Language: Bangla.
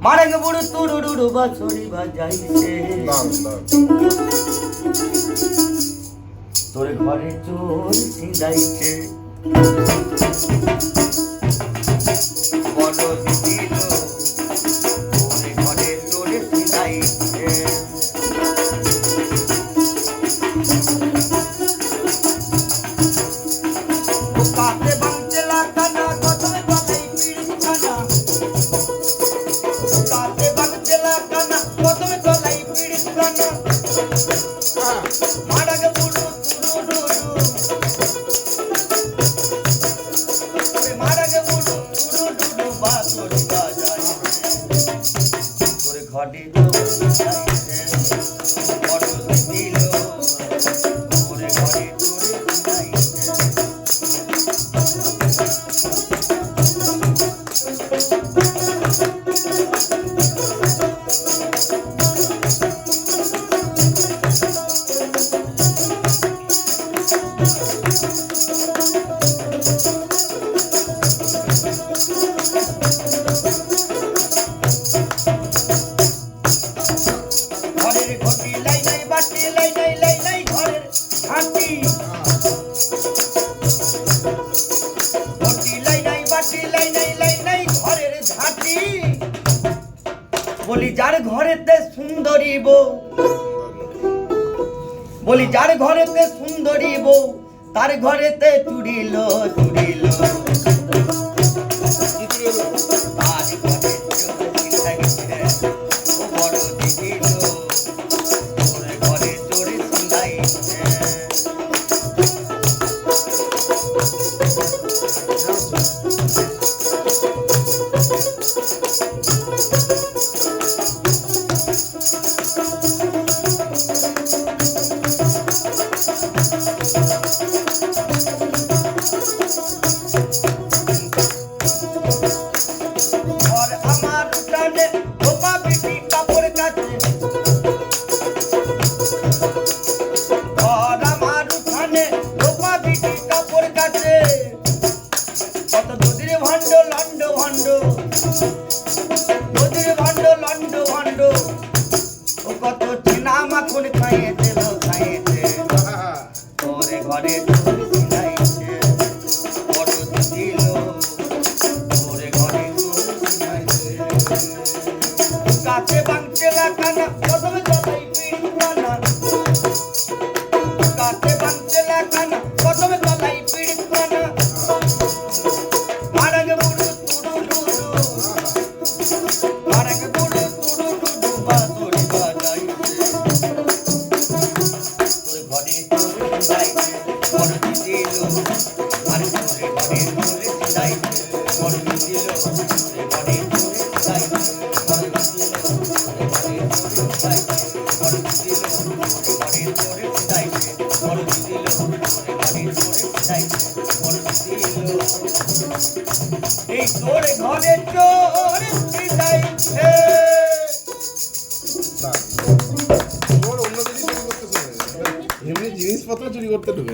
মারাঙ্গ বুড়ো তুড়ুড়ু বাছড়ি বাজাইছে তোর ঘরে চোর ছিঁড়াইছে বড় দিল তোর ঘরে চোর ছিঁড়াইছে কাতে বাংচে লাগানা কতমে গলাই পিড়ি খানা কাতে বাংচে লাগানা কতমে গলাই পিড়ি খানা মারাগে বুড়ো তুড়ুড়ু মারাগে বুড়ো তুড়ুড়ু বাছড়ি বাজাইছে তোর ঘরে চোর ছিঁড়াইছে বড় দিল তোর ঘরে চোর ছিঁড়াইছে ঘরের ঘটি লাই নাই বাটি লাই নাই ঘরের ঘাটি ঘটি লাই নাই বাটি লাই নাই ঘরের ঝাঁটি বলি যার ঘরেতে সুন্দরী বউ বলি যার ঘরেতে সুন্দরী বউ তার ঘরেতে চুড়িল তার ঘরে চোর ছিঁড়াইছে ও বড় দিল তোর ঘরে চোর ছিঁড়াইছে ঘর আমার উঠানে ধোপা পিটি কাপড় কাচে ঘর আমার উঠানে ধোপা পিটি কাপড় কাচে কত দুদির ভাণ্ড লন্ড ভণ্ড দুদির ভাণ্ড লন্ড ভণ্ড ও কত চেনা মাখন খাইয়েছে তোর ঘরে চোর ছিঁড়াইছে বড় দিল তোর ঘরে চোর ছিঁড়াইছে কাছে বাংচে লাগানা কতমে গলাই পিড়ি খানা কাছে বাংচে লাগানা কতমে গলাই পিড়ি খানা মারাঙ্গ বুড়ো তুড়ুড়ু মারাঙ্গ বুড়ো তুড়ুড়ু বাছড়ি বাজাইছে তোর ঘরে চোর ছিঁড়াইছে বড় দিল আর তোর ঘরে চোর ছিঁড়াইছে বড় দিল তোর ঘরে চোর ছিঁড়াইছে বড় দিল তোর ঘরে চোর ছিঁড়াইছে বড় দিল তোর ঘরে চোর ছিঁড়াইছে বড় দিল তোর ঘরে চোর ছিঁড়াইছে বড় দিল এই তোর ঘরে চোর ছিঁড়াইছে এমনি জিনিসপত্র চুরি করতে ঢুকে